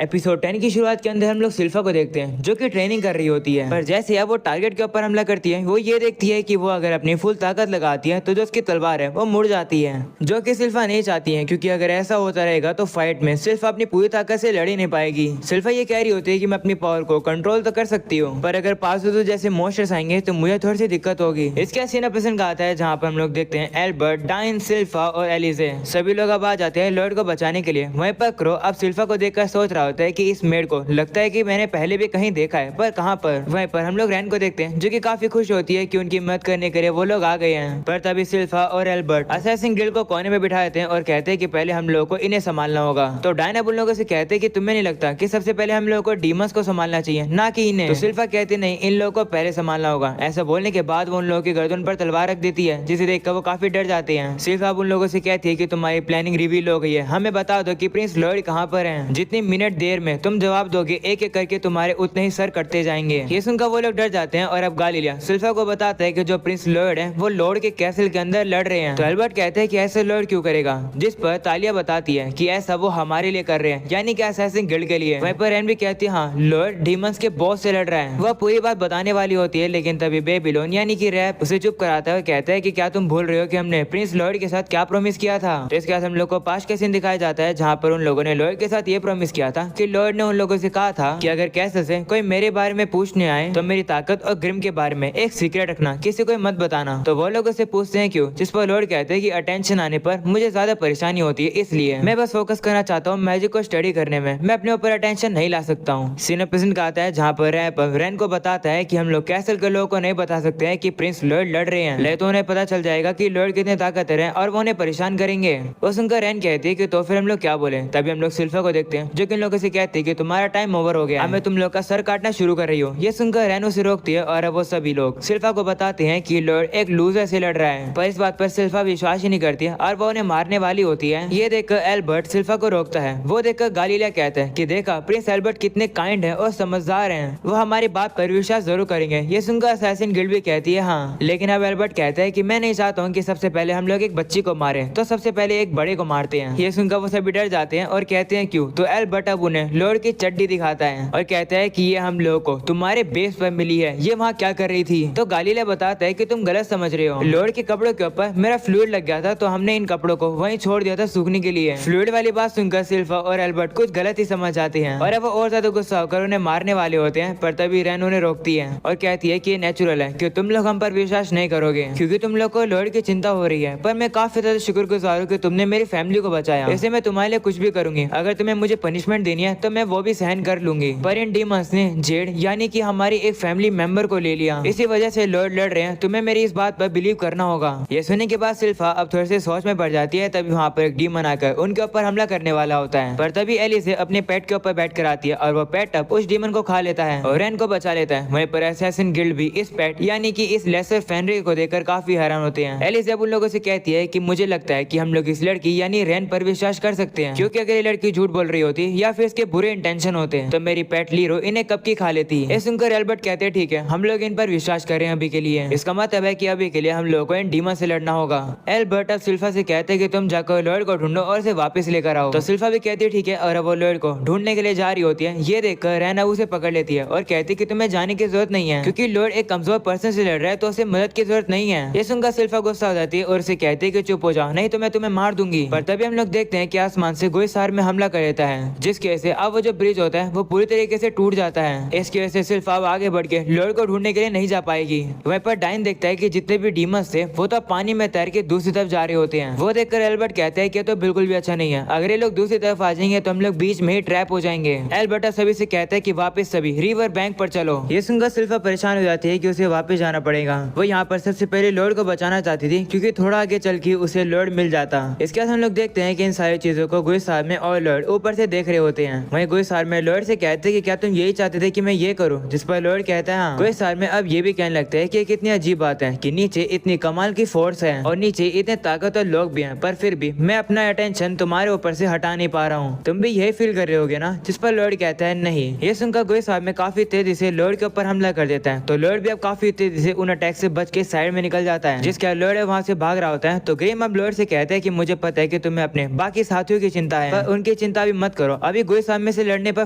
Episode 10 की शुरुआत के अंदर हम लोग सिल्फा को देखते हैं जो कि ट्रेनिंग कर रही होती है, पर जैसे अब वो टारगेट के ऊपर हमला करती है वो ये देखती है कि वो अगर अपनी फुल ताकत लगाती है तो जो उसकी तलवार है वो मुड़ जाती है, जो कि सिल्फा नहीं चाहती है क्योंकि अगर ऐसा होता रहेगा तो फाइट में सिल्फा अपनी पूरी ताकत से लड़ ही नहीं पाएगी। सिल्फा ये कह रही होती है कि मैं अपनी पावर को कंट्रोल तो कर सकती हूँ, पर अगर पासुदू जैसे मोस्टर्स आएंगे तो मुझे थोड़ी सी दिक्कत होगी। इसके सीन एपिसोड का आता है जहाँ पर हम लोग देखते हैं एल्बर्ट, डाइन, सिल्फा और एलिजे सभी लोग अब आ जाते हैं लॉर्ड को बचाने के लिए। वहीं पर क्रो अब सिल्फा को देखकर सोच रहा होता है कि इस मेड को लगता है कि मैंने पहले भी कहीं देखा है, पर कहाँ पर। वहीं पर हम लोग रैन को देखते हैं जो कि काफी खुश होती है कि उनकी मदद करने के लिए वो लोग आ गए हैं। पर तभी सिल्फा और एल्बर्ट असैसिन गिल्ड को कोने में बिठा देते हैं और कहते हैं कि पहले हम लोगों को इन्हें संभालना होगा। तो डायन अब उन लोगों से कहते हैं कि तुम्हें नहीं लगता कि सबसे पहले हम लोगों को डीमंस को संभालना चाहिए, ना कि इन्हें। तो सिल्फा कहती नहीं, इन लोगों को पहले संभालना होगा। ऐसा बोलने के बाद वो उन लोगों की गर्दन पर तलवार रख देती है, जिसे देखकर वो काफी डर जाते हैं। सिल्फा अब उन लोगों से कहती है कि तुम्हारी प्लानिंग रिवील हो गई है, हमें बता दो कि प्रिंस लॉर्ड कहाँ पर है। जितनी मिनट देर में तुम जवाब दोगे एक एक करके तुम्हारे उतने ही सर कटते जाएंगे। ये सुनकर वो लोग डर जाते हैं और अब गालिलिया सिल्फा को बताता है कि जो प्रिंस लॉर्ड है वो लॉर्ड के कैसल के अंदर लड़ रहे हैं। तो एल्बर्ट कहते हैं कि ऐसे लॉर्ड क्यों करेगा, जिस पर तालिया बताती है कि ऐसा वो हमारे लिए कर रहे हैं, यानी कि असैसिन गिल्ड के लिए। वहीं पर एनवी कहती है हाँ, लॉर्ड डीमंस के बॉस से लड़ रहा है। वह पूरी बात बताने वाली होती है, लेकिन तभी बेबीलोन यानी कि रैप उसे चुप कराता है और कहता है कि क्या तुम भूल रहे हो कि हमने प्रिंस लॉर्ड के साथ क्या प्रॉमिस किया था। तो इसके बाद हम लोग को पास्ट का सीन दिखाया जाता है जहाँ पर उन लोगों ने लॉर्ड के साथ ये प्रॉमिस किया था कि लॉर्ड ने उन लोगों से कहा था कि अगर कैसे से कोई मेरे बारे में पूछने आए तो मेरी ताकत और ग्रिम के बारे में एक सीक्रेट रखना, किसी को मत बताना। तो वो लोग उसे पूछते हैं क्यों, जिस पर लॉर्ड कहते हैं कि अटेंशन आने पर मुझे ज्यादा परेशानी होती है, इसलिए मैं बस फोकस करना चाहता हूँ मैजिक को स्टडी करने में, मैं अपने ऊपर अटेंशन नहीं ला सकता हूँ। सीन एपिसोड का आता है जहाँ पर रैप रैन को बताता है कि हम लोग कैसल के लोगों को नहीं बता सकते हैं कि प्रिंस लॉर्ड लड़ रहे हैं, ले तो उन्हें पता चल जाएगा कि लॉर्ड कितने ताकतवर हैं और वो उन्हें परेशान करेंगे। वो सुनकर रैन कहती है कि तो फिर हम लोग क्या बोले। तभी हम लोग सिल्फा को देखते हैं जो कि इन लोगों से कहती है कि तुम्हारा टाइम ओवर हो गया, मैं तुम लोग का सर काटना शुरू कर रही हूँ। ये सुनकर रैन उसे रोकती है और वो सभी लोग सिल्फा को बताते हैं कि लॉर्ड एक लूजर से लड़ रहा है, पर इस बात पर सिल्फा विश्वास ही नहीं करती है और वो उन्हें मारने वाली होती है। ये देखकर एल्बर्ट सिल्फा को रोकता है। वो देखकर गालिलिया कहता है कि देखा प्रिंस एल्बर्ट कितने काइंड है और समझदार हैं, वो हमारी बात पर विश्वास जरूर करेंगे। ये सुनकर असैसिन गिल्ड भी कहती है हाँ, लेकिन अब एल्बर्ट कहता है कि मैं नहीं चाहता हूँ कि सबसे पहले हम लोग एक बच्ची को मारे, तो सबसे पहले एक बड़े को मारते हैं। ये सुनकर वो सभी डर जाते हैं और कहते हैं क्यों। तो एल्बर्ट अब उन्हें लॉर्ड की चड्डी दिखाता है और कहता है कि ये हम लोगों को तुम्हारे बेस पर मिली है, ये वहाँ क्या कर रही थी। तो गालिलिया बताता है कि तुम गलत समझ रहे हो, लॉर्ड के कपड़ों के ऊपर मेरा फ्लूइड लग गया था तो हमने इन कपड़ों को वहीं छोड़ दिया था सूखने के लिए। फ्लूइड वाली बात सुनकर सिल्फा और एल्बर्ट कुछ गलत ही समझ जाते हैं और अब वो और ज्यादा गुस्सा होकर उन्हें मारने वाले होते हैं, पर तभी रैन उन्हें रोकती है और कहती है कि ये नेचुरल है कि तुम लोग हम पर विश्वास नहीं करोगे क्योंकि तुम लोग को लॉर्ड की चिंता हो रही है, पर मैं काफी ज्यादा शुक्रगुजार हूँ कि तुमने मेरी फैमिली को बचाया, इससे मैं तुम्हारे लिए कुछ भी करूंगी। अगर तुम्हें मुझे पनिशमेंट देनी है तो मैं वो भी सहन कर लूंगी, पर इन डीमंस ने जेड यानी कि हमारी एक फैमिली मेंबर को ले लिया, इसी वजह से लॉर्ड लड़ रहे हैं, तुम्हें मेरी इस बात पर बिलीव करना होगा। ये सुनने के बाद सिल्फा अब थोड़ी सी सोच में पड़ जाती है। तभी वहाँ पर एक डीमन आकर उनके ऊपर हमला करने वाला होता है, पर तभी एली से अपने पेट के ऊपर बैठ कर आती है और वो पेट अब उस डीमन को खा लेता है और रैन को बचा लेता है। वहीं पर असैसिन गिल्ड भी इस पेट यानी कि इस लेसर फेनरी को देखकर काफी हैरान होते हैं। एली जब उन लोगों से कहती है कि मुझे लगता है कि हम लोग इस लड़की यानी रैन पर विश्वास कर सकते हैं, क्योंकि अगर ये लड़की झूठ बोल रही होती या फिर इसके बुरे इंटेंशन होते तो मेरी पेट लीरो इन्हें कब की खा लेती। ये सुनकर एल्बर्ट कहते हैं ठीक है, हम लोग इन पर विश्वास कर रहे हैं अभी के लिए, इसका मतलब है कि अभी के लिए हम लोगों को इन डीमन से लड़ना होगा। एल्बर्ट अब सिल्फा से कहते हैं कि तुम जाकर लॉर्ड को ढूंढो और उसे वापस लेकर आओ। तो सिल्फा भी कहती है ठीक है और वो लॉर्ड को ढूंढने के लिए जा रही होती है। ये देखकर रैना उसे पकड़ लेती है और कहती है कि तुम्हें जाने की जरूरत नहीं है, क्योंकि लॉर्ड एक कमजोर पर्सन से लड़ रहा है तो उसे मदद की जरूरत नहीं है। ये सुनकर सिल्फा गुस्सा हो जाती है और उसे कहती है कि चुप हो जाओ, नहीं तो मैं तुम्हें मार दूंगी। पर तभी हम लोग देखते हैं कि आसमान से गोइसार में हमला कर देता है, जिसकी वजह से अब वो जो ब्रिज होता है वो पूरी तरीके से टूट जाता है। इसकी वजह से सिल्फा अब आगे बढ़ के लॉर्ड को ढूंढने के लिए नहीं जा पाएगी। वहीं पर डाइन देखता है कि जितने भी डीमंस थे वो तो पानी में तैर के दूसरी तरफ जा रहे होते हैं। वो देखकर एल्बर्ट कहता है कि तो बिल्कुल भी अच्छा नहीं है, अगर ये लोग दूसरी तरफ आ जाएंगे तो हम लोग बीच में ही ट्रैप हो जाएंगे। एल्बर्ट सभी से कहता है कि वापस सभी रिवर बैंक पर चलो। ये सुनकर सिल्फा परेशान हो जाती है कि उसे वापस जाना पड़ेगा। वो यहाँ पर सबसे पहले लॉर्ड को बचाना चाहती थी क्योंकि थोड़ा आगे चल के उसे लॉर्ड मिल जाता। इसके बाद हम लोग देखते हैं कि इन सारी चीजों को गुइसार में और लॉर्ड ऊपर से देख रहे होते हैं। वहीं गुइसार में लॉर्ड से कहते हैं कि क्या तुम यही चाहते थे कि मैं ये करूँ, जिस पर लॉर्ड कहता है हाँ। गुइसार में अब ये भी कहने लगता है कि कितनी अजीब बात है कि नीचे इतनी कमाल की फोर्स है और नीचे इतने ताकतवर लोग भी हैं, पर फिर भी मैं अपना अटेंशन तुम्हारे ऊपर से हटा नहीं पा रहा हूँ, तुम भी यही फील कर रहे होगे ना। जिस पर लॉर्ड कहता है नहीं। ये सुनकर गुइसार में काफी तेजी से लॉर्ड के ऊपर हमला कर देता है, तो लॉर्ड भी अब काफी तेजी से उन अटैक से बच के साइड में निकल जाता है, जिसके लॉर्ड वहाँ से भाग रहा होता है। तो ग्रिम अब लॉर्ड से कहता है कि मुझे पता है कि तुम्हें अपने बाकी साथियों की चिंता है, पर उनकी चिंता भी मत करो, अभी गोइस आर्मी से लड़ने पर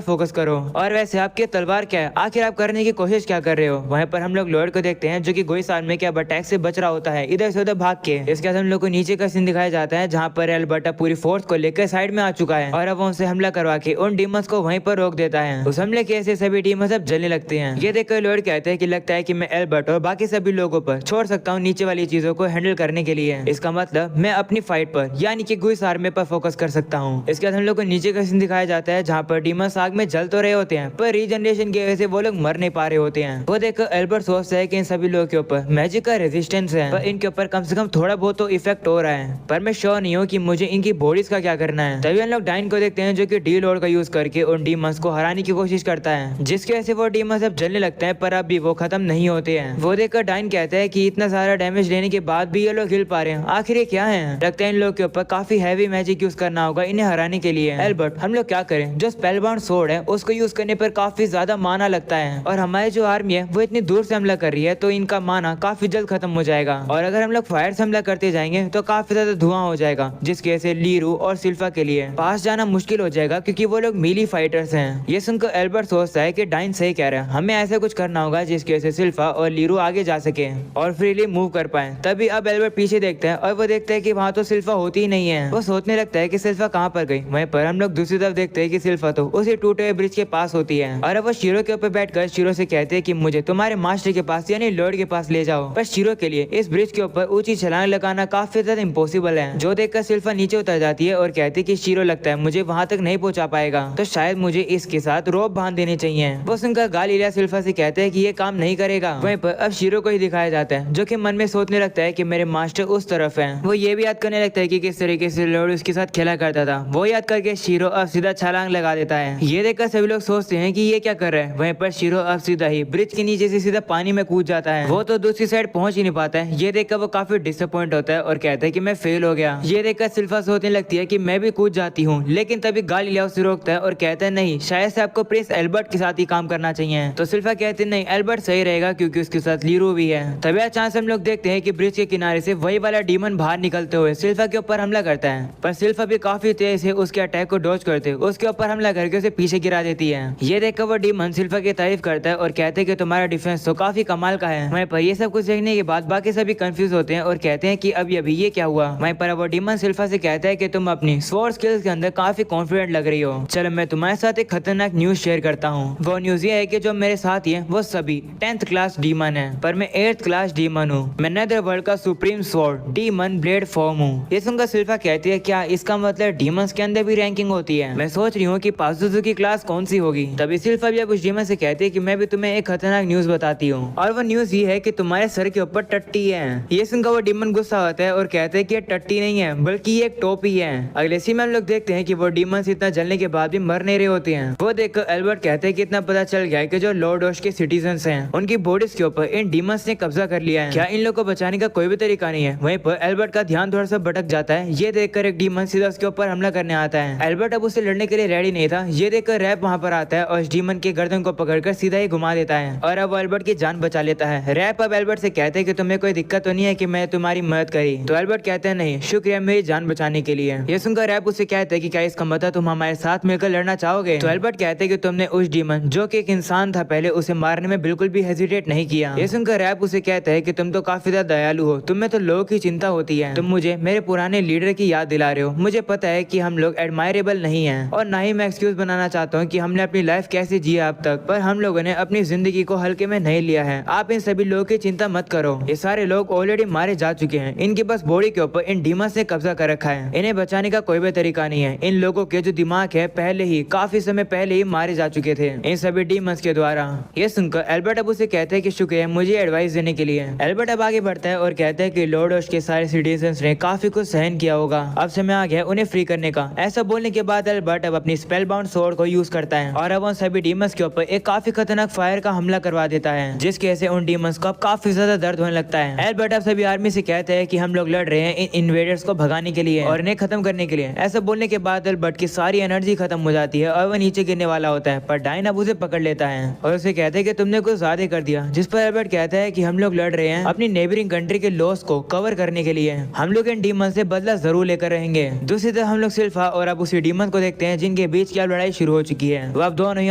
फोकस करो। और वैसे आपकी तलवार क्या है, आखिर आप करने की कोशिश क्या कर रहे हो। वहीं पर हम लोग लॉर्ड को देखते हैं जो कि गोइस आर्मी के अब अटैक से बच रहा होता है इधर से उधर भाग के। इसके बाद हम लोग को नीचे का सीन दिखाया जाता है जहाँ पर एल्बर्टा पूरी फोर्स को लेकर साइड में आ चुका है और अब उनसे हमला करवा के उन डीमंस को वहीं पर रोक देता है। उस हमले के ऐसे सभी डीमंस अब जलने लगते हैं। ये देखकर लॉर्ड कहते हैं कि लगता है कि मैं एल्बर्ट और बाकी सभी लोगों पर छोड़ सकता हूँ नीचे वाली चीजों को हैंडल करने के लिए। इसका मतलब मैं अपनी फाइट पर यानी कि गोइस आर्मी पर फोकस कर सकता हूँ। इसके बाद हम लोग को नीचे का सीन दिखाया जाता है जहाँ पर डीमंस आग में जल तो रहे होते हैं पर रीजनरेशन की वजह से वो लोग मर नहीं पा रहे होते हैं। वो देखकर एल्बर्ट सोचता है कि इन सभी लोगों के ऊपर मैजिक का रेजिस्टेंस है पर इनके ऊपर कम से कम थोड़ा बहुत तो इफेक्ट हो रहा है, पर मैं श्योर नहीं हूँ कि मुझे इनकी बॉडीज का क्या करना है। तभी हम लोग डाइन को देखते हैं जो कि डी लॉर्ड का यूज करके उन डीमंस को हराने की कोशिश करता है, जिसकी वजह से वो डीमंस अब जलने लगता है पर अब भी वो खत्म नहीं होते हैं। वो देखकर डाइन कहता है कि इतना सारा डैमेज लेने के बाद भी ये लोग हिल पा रहे हैं, आखिर ये क्या है। लगता है इन लोग के ऊपर काफी हैवी मैजिक यूज करना होगा इन्हें हराने के लिए। एल्बर्ट हम लोग क्या करें, जो स्पेलबाउंड सोर्ड है उसको यूज करने पर काफी ज्यादा माना लगता है और हमारी जो आर्मी है वो इतनी दूर से हमला कर रही है तो इनका माना काफी जल्द खत्म हो जाएगा। और अगर हम लोग फायर से हमला करते जाएंगे तो काफी ज्यादा धुआं हो जाएगा, जिसकी वजह से लीरू और सिल्फा के लिए पास जाना मुश्किल हो जाएगा क्योंकि वो लोग मीली फाइटर्स हैं। ये सुनकर एल्बर्ट सोचता है कि डाइन सही कह रहा है, हमें ऐसा कुछ करना होगा जिसकी वजह से सिल्फा और लीरू आगे जा सके और फ्रीली मूव कर पाए। तभी अब एल्बर्ट पीछे देखता है और वो देखता है कि वहाँ तो सिल्फा होती ही नहीं है। वो सोचने लगता है कि सिल्फा कहाँ पर गई। वहीं पर हम लोग दूसरी तरफ देखते हैं कि सिल्फा तो उसी टूटे हुए ब्रिज के पास होती है और अब वो शीरो के ऊपर बैठकर शीरो से कहते हैं कि मुझे तुम्हारे मास्टर के पास यानी लॉर्ड के पास ले जाओ। पर शीरो के लिए इस ब्रिज के ऊपर ऊंची छलांग लगाना काफी ज्यादा इम्पॉसिबल है। जो देखकर सिल्फा नीचे उतर जाती है और कहती है कि शीरो लगता है मुझे वहाँ तक नहीं पहुँचा पाएगा तो शायद मुझे इसके साथ रोप बांध देने चाहिए। वो सुनकर गालिलिया सिल्फा से कहते हैं कि ये काम नहीं करेगा। वहीं पर अब शीरो को ही दिखाया जाता है जो कि मन में सोचने लगता है कि मेरे मास्टर उस तरफ है। वो ये भी याद करने लगता है कि किस तरीके से लॉर्ड उसके साथ खेला करता था। वो याद करके शीरो अब सीधा छलांग लगा देता है। ये देखकर सभी लोग सोचते हैं कि ये क्या कर रहा है। वहीं पर शीरो अब सीधा ही ब्रिज के नीचे से सीधा पानी में कूद जाता है। वो तो दूसरी साइड पहुंच ही नहीं पाता है। ये देखकर वो काफी डिसअपॉइंट होता है और कहता है कि मैं फेल हो गया। ये देखकर सिल्फा सोचने लगती है कि मैं भी कूद जाती हूँ, लेकिन तभी गालिलिया उसे रोकता है और कहता है नहीं, शायद से आपको प्रिंस एल्बर्ट के साथ ही काम करना चाहिए। तो सिल्फा कहते हैं नहीं, एल्बर्ट सही रहेगा क्योंकि उसके साथ लीरू भी है। तभी अचानक हम लोग देखते हैं कि ब्रिज के किनारे से वही वाला डीमन बाहर निकलते हुए सिल्फा के ऊपर हमला करता है, पर सिल्फा भी काफी तेज से उसके अटैक को डॉज करते उसके ऊपर हमला करके उसे पीछे गिरा देती है। ये देखकर वो डीमन सिल्फा की तारीफ करता है और कहते हैं कि तुम्हारा डिफेंस तो काफी कमाल का है। वहीं पर ये सब कुछ देखने के बाद बाकी सभी कंफ्यूज होते हैं और कहते हैं कि अभी ये क्या हुआ। वहीं पर वो डीमन सिल्फा से कहता है कि तुम अपनी स्वॉर्ड स्किल्स के अंदर काफी कॉन्फिडेंट लग रही हो। चलो मैं तुम्हारे साथ एक खतरनाक न्यूज शेयर करता हूँ। वो न्यूज ये है कि जो मेरे साथ है वो सभी 10th क्लास डीमन है, पर मैं 8th क्लास डीमन हूँ। मैं नेदर वर्ल्ड का supreme sword demon blade form हूँ। ये सुनकर सिल्फा कहती है क्या इसका मतलब डीमंस के अंदर भी रैंकिंग होती है। मैं सोच रही हूँ कि पाजुजू की क्लास कौन सी होगी। तभी सिल्फा भी अब उस डीमन से कहती है कि मैं भी तुम्हें एक खतरनाक न्यूज बताती हूँ और वो न्यूज ये है कि तुम्हारे सर के ऊपर टट्टी है। ये सुनकर वो डीमन गुस्सा होता है और कहते हैं कि ये टट्टी नहीं है बल्कि ये एक टोपी है। अगले सीन में हम लोग देखते हैं कि वो डीमंस इतना जलने के बाद भी मर नहीं रहे होते हैं। वो देखकर एल्बर्ट कहते हैं कि इतना पता चल गया है कि जो लॉर्ड ओश के सिटीजन्स हैं उनकी बॉडीज के ऊपर इन डीमंस ने कब्जा कर लिया है। क्या इन लोगों को बचाने का कोई भी तरीका नहीं है। वहीं पर एल्बर्ट का ध्यान थोड़ा सा भटक जाता है। ये देखकर एक डीमन सीधा उसके ऊपर हमला करने आता है। एल्बर्ट अब उससे लड़ने के लिए रेडी नहीं था। ये देखकर रैप वहाँ पर आता है और इस डीमन के गर्दन को पकड़कर सीधा ही घुमा देता है और अब एल्बर्ट की जान बचा लेता है। रैप अब एल्बर्ट से कहते हैं कि तुम्हें कोई दिक्कत तो नहीं है कि मैं तुम्हारी मदद करी। तो एल्बर्ट कहते हैं नहीं, शुक्रिया मेरी जान बचाने के लिए। ये सुनकर रैप उससे कहते हैं कि क्या इसका मतलब तुम हमारे साथ मिलकर लड़ना चाहोगे। तो एल्बर्ट कहते हैं कि तुमने उस डीमन जो कि एक इंसान था पहले उसे मारने में बिल्कुल भी हेजिटेट नहीं किया। ये सुनकर रैप उसे कहता है कि तुम तो काफी ज्यादा दयालु हो, तुम्हें तो लोगों की चिंता होती है। तुम मुझे मेरे पुराने लीडर की याद दिला रहे हो। मुझे पता है कि हम लोग एडमायरेबल नहीं हैं और ना ही मैं एक्सक्यूज बनाना चाहता हूँ कि हमने अपनी लाइफ कैसे जी अब तक, पर हम लोगों ने अपनी जिंदगी को हल्के में नहीं लिया है। आप इन सभी लोगों की चिंता मत करो। ये सारे लोग ऑलरेडी मारे जा चुके हैं। इनकी बस बॉडी के ऊपर इन डीमंस ने कब्जा कर रखा है। इन्हें बचाने का कोई भी तरीका नहीं है। इन लोगों के जो दिमाग है पहले ही काफी समय पहले ही मारे जा चुके थे इन सभी डीमंस के द्वारा। ये सुनकर एल्बर्ट अब उसे कहते हैं कि शुक्रिया मुझे एडवाइस देने के लिए। एल्बर्ट अब आगे बढ़ता है और कहता है कि लॉर्ड ओश के सारे सिटीजन्स ने काफी कुछ सहन किया होगा, अब समय आ गया उन्हें फ्री करने का। ऐसा बोलने के बाद एल्बर्ट अब अपनी स्पेल बाउंड स्वॉर्ड को यूज करता है और अब उन सभी डीमंस के ऊपर एक काफी खतरनाक फायर का हमला करवा देता है, जिसकी वजह से उन डीमंस को अब काफी ज्यादा दर्द होने लगता है। एल्बर्ट अब सभी आर्मी से कहते हैं कि हम लोग लड़ रहे हैं इन इन्वेडर्स को भगाने के लिए और इन्हें खत्म करने के लिए। ऐसा बोलने के बाद एल्बर्ट की सारी एनर्जी खत्म हो जाती है और वह नीचे गिरने वाला होता है, पर डाइन अब उसे पकड़ लेता है और उसे कहते हैं कि तुमने कुछ ज्यादा कर दिया। जिस पर एल्बर्ट कहता है कि हम लोग लड़ रहे हैं अपनी नेबरिंग कंट्री के लॉस को कवर करने के लिए। हम लोग इन डीमन से बदला जरूर लेकर रहेंगे। दूसरी तरफ हम लोग सिल्फा और अब उसी डीमन को देखते हैं जिनके के बीच की अब लड़ाई शुरू हो चुकी है। वो अब दोनों ही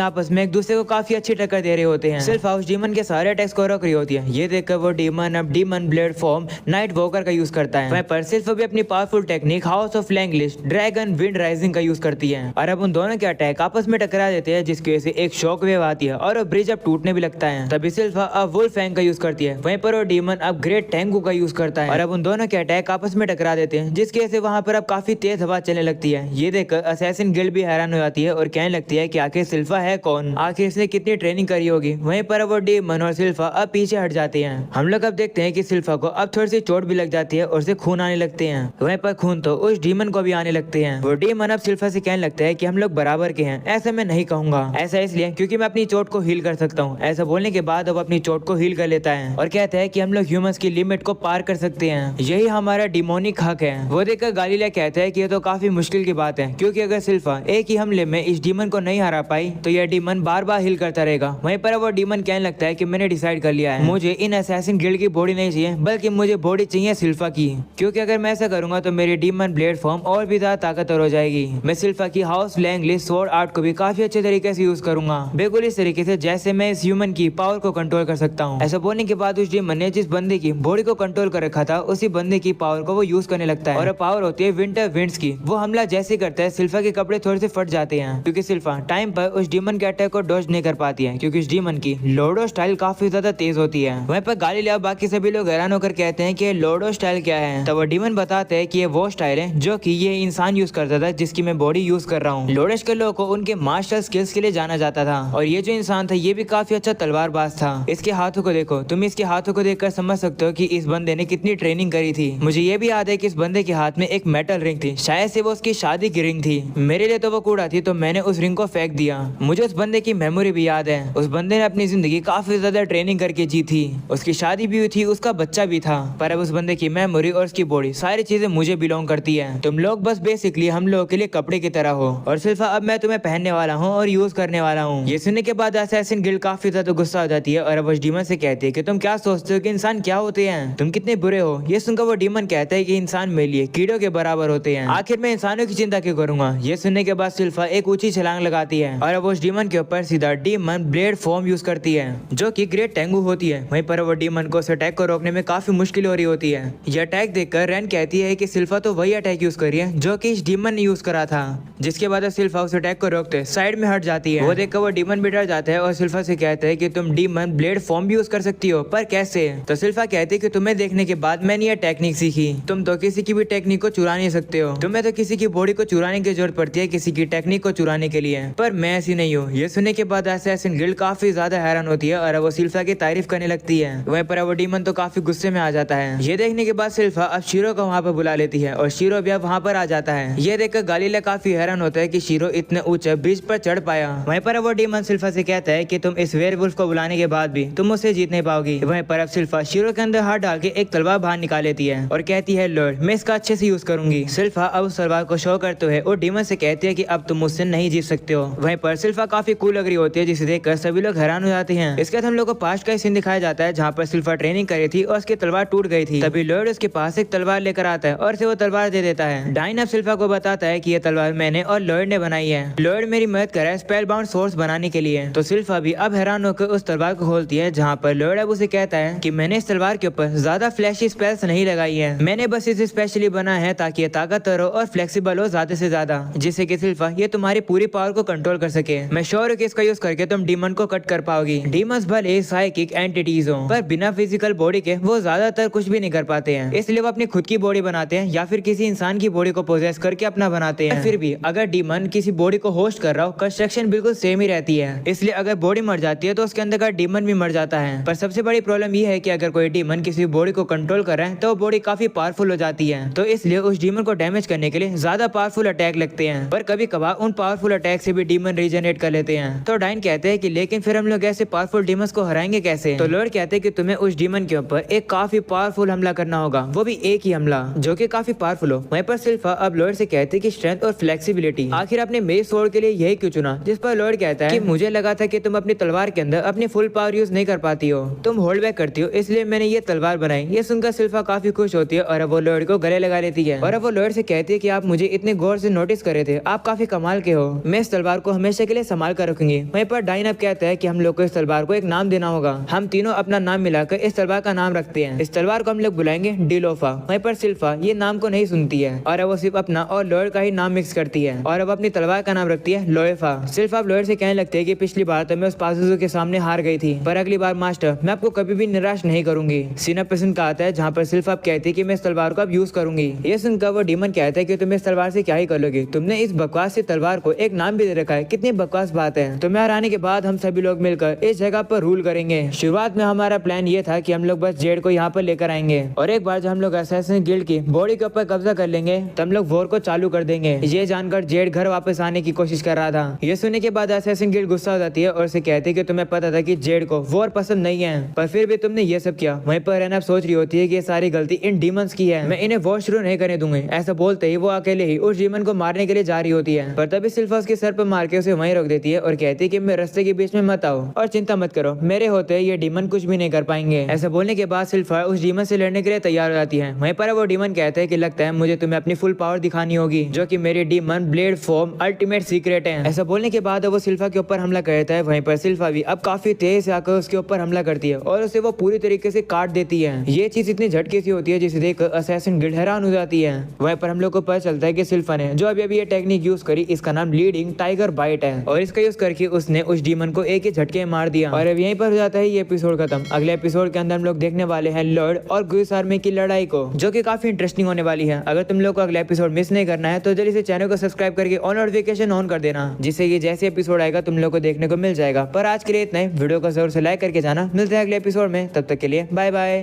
आपस में एक दूसरे को काफी अच्छी टक्कर दे रहे होते हैं। सिल्फा उस डीमन के सारे अटैक्स को रोक रही होती है। ये देखकर वो डीमन अब demon blade form night walker का यूज करता है। वहीं पर सिल्फा भी अपनी powerful technique house of Langris dragon wind rising का यूज करती है और अब उन दोनों के अटैक आपस में टकरा देते हैं, जिसकी वजह से एक शॉक वेव आती है और ब्रिज अब टूटने भी लगता है। तभी सिल्फा अब वुल्फ फैंग का यूज करती है। वहीं पर वो डीमन अब ग्रेट टेंगू का यूज करता है और अब उन दोनों के अटैक आपस में टकरा देते हैं, जिसकी वजह से वहां पर अब काफी तेज हवा चलने लगती है। ये देखकर असैसिन गिल्ड भी हैरान हो जाती है और कहने लगती है कि आखिर सिल्फा है कौन, आखिर इसने कितनी ट्रेनिंग करी होगी। वहीं पर वो डीमन और सिल्फा अब पीछे हट जाते हैं। हम लोग अब देखते हैं कि सिल्फा को अब थोड़ी सी चोट भी लग जाती है और उसे खून आने लगते हैं। वहीं पर खून तो उस डीमन को भी आने लगते हैं। वो डीमन अब सिल्फा से कहने लगता है कि हम लोग बराबर के हैं। ऐसा मैं नहीं कहूंगा, ऐसा इसलिए क्योंकि मैं अपनी चोट को हील कर सकता हूँ। ऐसा बोलने के बाद वो अपनी चोट को हील कर लेता है और कहता है कि हम लोग ह्यूमंस की लिमिट को पार कर सकते हैं, यही हमारा डिमोनिक हक है। वो देखकर गालिलिया कहता है कि ये तो काफी मुश्किल की बात है, क्योंकि अगर सिल्फा एक ही हमले में इस डीमन को नहीं हरा पाई तो यह डीमन बार बार हील करता रहेगा। वहीं पर वो डीमन कहने लगता है कि मैंने डिसाइड कर लिया है, मुझे इन असैसिन गिल्ड की बॉडी नहीं चाहिए, बल्कि मुझे बॉडी चाहिए सिल्फा की, क्योंकि अगर मैं ऐसा करूंगा तो मेरी डीमन ब्लेड फॉर्म और भी ज्यादा ताकतवर हो जाएगी। मैं सिल्फा की हाउस लैंग्लिश स्वॉर्ड आर्ट को भी काफी अच्छे तरीके से यूज करूंगा, बिल्कुल इस तरीके से जैसे मैं इस ह्यूमन की पावर को कंट्रोल कर सकता हूँ। ऐसा बोलने के बाद उस डीमन ने जिस बंदे की बॉडी को कंट्रोल कर रखा था उसी बंदे की पावर को वो यूज करने लगता है और पावर होती है विंटर विंड्स की। वो हमला जैसे करता है सिल्फा के कपड़े थोड़े से फट जाते हैं, क्योंकि सिल्फा टाइम पर उस डीमन के अटैक को डॉज नहीं कर पाती है, क्योंकि उस डीमन की लोडो स्टाइल काफी ज्यादा तेज होती है। वहीं पर गालिलिया बाकी सभी लोग हैरान होकर कहते हैं कि लोडो स्टाइल क्या है। तब वो डीमन बताते हैं कि ये वो स्टाइल है जो कि ये इंसान यूज करता था, जिसकी मैं बॉडी यूज कर रहा हूँ। लोडोस के लोगों को उनके मार्शल स्किल्स के लिए जाना जाता था और ये जो इंसान था ये भी काफी अच्छा तलवारबाज था। इसके हाथों को देखो, तुम इसके हाथों को देखकर समझ सकते हो कि इस बंदे ने कितनी ट्रेनिंग करी थी। मुझे ये भी याद है कि इस बंदे के हाथ में एक मेटल रिंग थी, शायद से वो उसकी शादी की रिंग थी। मेरे लिए तो वो कूड़ा थी, तो मैंने उस रिंग को फेंक दिया। मुझे उस बंदे की मेमोरी भी याद है। उस बंदे ने अपनी जिंदगी काफी ज्यादा ट्रेनिंग करके जी थी, उसकी शादी भी हुई थी, उसका बच्चा भी था, पर अब उस बंदे की मेमोरी और उसकी बॉडी सारी चीजें मुझे बिलोंग करती है। तुम लोग बस बेसिकली हम लोगों के लिए कपड़े की तरह हो और सिल्फा अब मैं तुम्हें पहनने वाला हूँ और यूज करने वाला हूँ। ये सुनने के बाद असैसिन गिल्ड काफी ज्यादा गुस्सा हो जाती है और अब उस डीमन से कहती है कि तुम क्या सोचते हो कि इंसान क्या होते हैं, तुम कितने बुरे हो। ये सुनकर वो डीमन कहता है कि इंसान मेरे लिए कीड़ों के बराबर होते हैं, आखिर मैं इंसानों की चिंता क्यों करूंगा। ये सुनने के बाद सिल्फा एक ऊंची छलांग लगाती है और अब उस डीमन के ऊपर सीधा डीमन ब्लेड फॉर्म यूज करती है, जो कि ग्रेट टेंगू होती है। वहीं पर वो डीमन को उस अटैक को रोकने में काफी मुश्किल हो रही होती है। यह अटैक देखकर रैन कहती है कि सिल्फा तो वही अटैक यूज करी है जो कि इस डीमन ने यूज करा था, जिसके बाद सिल्फा उस अटैक को रोकते साइड में हट जाती है। वो देखकर वो डीमन भी डर जाता है और सिल्फा से कहता है कि तुम डीमन ब्लेड फॉर्म भी यूज कर सकती हो, पर कैसे। तो सिल्फा कहती है कि तुम्हें देखने के बाद मैंने ये टेक्निक सीखी, तुम तो किसी की भी टेक्निक को चुरा नहीं सकते हो, तुम्हें तो किसी की बॉडी को चुराने की जरूरत पड़ती है किसी की टेक्निक को चुराने के लिए, पर मैं ऐसी नहीं हूँ। ये सुनने के बाद असैसिन गिल्ड काफी ज्यादा हैरान होती है और वो सिल्फा की तारीफ करने लगती है। वहीं पर वो डीमन तो काफी गुस्से में आ जाता है। ये देखने के बाद सिल्फा अब शीरो को वहाँ पर बुला लेती है और शीरो भी अब वहाँ पर आ जाता है। ये देखकर गालिलिया काफी हैरान होता है कि शीरो इतने ऊंचे ब्रिज पर चढ़ पाया। वहीं पर वो डीमन सिल्फा से कहता है कि तुम इस वेयरवुल्फ को बुलाने के बाद भी तुम उसे जीत नहीं पाओगी। वहीं पर अब सिल्फा शीरो के अंदर हाथ डाल के एक तलवार बाहर निकाल लेती है और कहती है लॉर्ड मैं इसका अच्छे से यूज करूंगी। सिल्फा अब उस तलवार को शो करते हुए और डीमन से कहती है कि अब तुम मुझसे नहीं जीत सकते हो। वहीं पर सिल्फा काफी कूल लग रही होती है, जिसे देखकर सभी लोग हैरान हो जाते हैं। इसके बाद हम लोग को पास्ट का सीन दिखाया जाता है जहाँ पर सिल्फा ट्रेनिंग करी थी और उसकी तलवार टूट गई थी। तभी लॉर्ड उसके पास एक तलवार लेकर आता है और उसे वो तलवार दे देता है। डाइन अब सिल्फा को बताता है कि ये तलवार मैंने और लॉर्ड ने बनाई है, लॉर्ड मेरी मदद कर रहा है स्पेल बाउंड सोर्स बनाने के लिए। तो सिल्फा भी अब हैरान होकर उस तलवार को खोलती है, जहाँ पर लॉर्ड अब उसे कहता है कि मैंने इस तलवार के ऊपर ज्यादा फ्लैशी स्पेल्स नहीं लगाई है, मैंने बस इसे स्पेशली बना है ताकि ये ताकतवर हो और फ्लेक्सिबल हो ज्यादा से ज्यादा, जिससे कि सिल्फा ये तुम्हारी पूरी पावर को कंट्रोल कर सके। मैं श्योर हूँ कि इसका यूज करके तुम डीमन को कट कर पाओगी। डीमंस भले साइकिक एंटिटीज हो, पर बिना फिजिकल बॉडी के वो ज्यादातर कुछ भी नहीं कर पाते हैं, इसलिए वो अपनी खुद की बॉडी बनाते हैं या फिर किसी इंसान की बॉडी को पोजेस करके अपना बनाते हैं। फिर भी अगर डीमन किसी बॉडी को होस्ट कर रहा हो, कंस्ट्रक्शन बिल्कुल सेम ही रहती है, इसलिए अगर बॉडी मर जाती है तो उसके अंदर का डीमन भी मर जाता है। पर सबसे बड़ी प्रॉब्लम ये है कि अगर कोई डीमन किसी बॉडी को कंट्रोल कर रहा है तो बॉडी काफी पावरफुल हो जाती है, तो इसलिए उस डीमन को डैमेज करने के लिए ज्यादा पावरफुल अटैक लगते हैं। पर कभी कभार उन पावरफुल अटैक से भी डीमन रीजनरेट कर लेते हैं। तो डाइन कहते हैं कि लेकिन फिर हम लोग ऐसे पावरफुल डीमंस को हराएंगे कैसे। तो लॉर्ड कहते हैं कि तुम्हें उस डीमन के ऊपर एक काफी पावरफुल हमला करना होगा, वो भी एक ही हमला जो कि काफी पावरफुल हो। वहीं पर सिल्फा अब लॉर्ड से कहते हैं कि स्ट्रेंथ और फ्लेक्सिबिलिटी, आखिर आपने मेरी स्वॉर्ड के लिए यही क्यों चुना। जिस पर लॉर्ड कहता है कि मुझे लगा था कि तुम अपनी तलवार के अंदर अपनी फुल पावर यूज नहीं कर पाती हो, तुम होल्ड बैक करती हो, इसलिए मैंने ये तलवार बनाई। ये सुनकर सिल्फा काफी खुश होती है और अब वो लॉर्ड को गले लगा लेती है और अब वो लॉर्ड से कहती है कि आप मुझे इतने गौर से नोटिस कर रहे थे, आप काफी कमाल के हो, मैं इस तलवार को हमेशा के लिए संभाल कर रखूंगी। वहीं पर डाइन अब कहता है कि हम लोग को इस तलवार को एक नाम देना होगा। हम तीनों अपना नाम मिलाकर इस तलवार का नाम रखते हैं। इस तलवार को हम लोग बुलाएंगे डिलोफा। वहीं पर सिल्फा ये नाम को नहीं सुनती है और अब वो सिर्फ अपना और लॉयड का ही नाम मिक्स करती है और अब अपनी तलवार का नाम रखती है लोएफा। सिल्फा अब लॉयड से कहने लगती है कि पिछली बार तो मैं उस पाजुजू के सामने हार गई थी, पर अगली बार मास्टर मैं आपको कभी भी निराश नहीं करूंगी। सीन अब पसंद का आता है जहाँ पर सिल्फा कहती है कि मैं इस तलवार को अब यूज करूंगी। ये सुनकर वो डीमन कहता है कि तुम इस तलवार से क्या ही कर लोगे, तुमने इस बकवास से तलवार को एक नाम भी दे रखा है, कितनी बकवास बात है। तुम्हें हराने के बाद हम सभी लोग मिलकर इस जगह पर रूल करेंगे। शुरुआत में हमारा प्लान ये था कि हम लोग बस जेड को यहाँ पर लेकर आएंगे और एक बार जब हम लोग असैसिन गिल्ड की बॉडी के ऊपर कब्जा कर लेंगे तो हम लोग वॉर को चालू कर देंगे। ये जानकर जेड घर वापस आने की कोशिश कर रहा था। ये सुनने के बाद असैसिन गिल्ड गुस्सा हो जाती है और उसे कहती है कि तुम्हें पता था कि जेड को वॉर पसंद नहीं है, पर फिर भी तुमने ये सब किया। वहीं पर रेना सोच रही होती है कि ये सारी गलती इन डीमंस की है, मैं इन्हें वॉर शुरू नहीं करने दूंगी। ऐसा बोलते ही वो अकेले ही उस डीमन को मारने के लिए जा रही होती है, पर तभी सिल्फा उसके सर पर मार के उसे वहीं रोक देती है और कहती है कि मैं रास्ते के बीच में मत आओ और चिंता मत करो, मेरे होते ये डीमन कुछ भी नहीं कर पाएंगे। ऐसा बोलने के बाद सिल्फा उस डीमन से लड़ने के लिए तैयार हो जाती है। वहीं पर वो डीमन कहता है कि लगता है मुझे तुम्हें अपनी फुल पावर दिखानी होगी, जो कि मेरी demon blade form ultimate secret है। ऐसा बोलने के बाद वो सिल्फा के ऊपर हमला करता है। वहीं पर सिल्फा भी अब काफी तेज से आकर उसके ऊपर हमला करती है और उसे वो पूरी तरीके से काट देती है। ये चीज इतनी झटके से होती है जिसे देख असैसिन गिल्ड हैरान हो जाती है। वहीं पर हम लोग को पता चलता है कि सिल्फा ने जो अभी ये टेक्निक यूज करी इसका नाम लीडिंग टाइगर बाइट है और इसका यूज करके उसने उस डीमन को एक ही झटके मार दिया और अब यहीं पर हो जाता है ये एपिसोड खत्म। अगले एपिसोड के अंदर हम लोग देखने वाले हैं लॉर्ड और गुइस आर्मी की लड़ाई को, जो कि काफी इंटरेस्टिंग होने वाली है। अगर तुम लोग को अगला एपिसोड मिस नहीं करना है तो जल्दी से चैनल को सब्सक्राइब करके ऑन नोटिफिकेशन ऑन कर देना, जिससे ये जैसे एपिसोड आएगा तुम लोग को देखने को मिल जाएगा। पर आज के लिए इतना ही, वीडियो को जरूर से लाइक करके जाना। मिलते हैं अगले एपिसोड में, तब तक के लिए बाय बाय।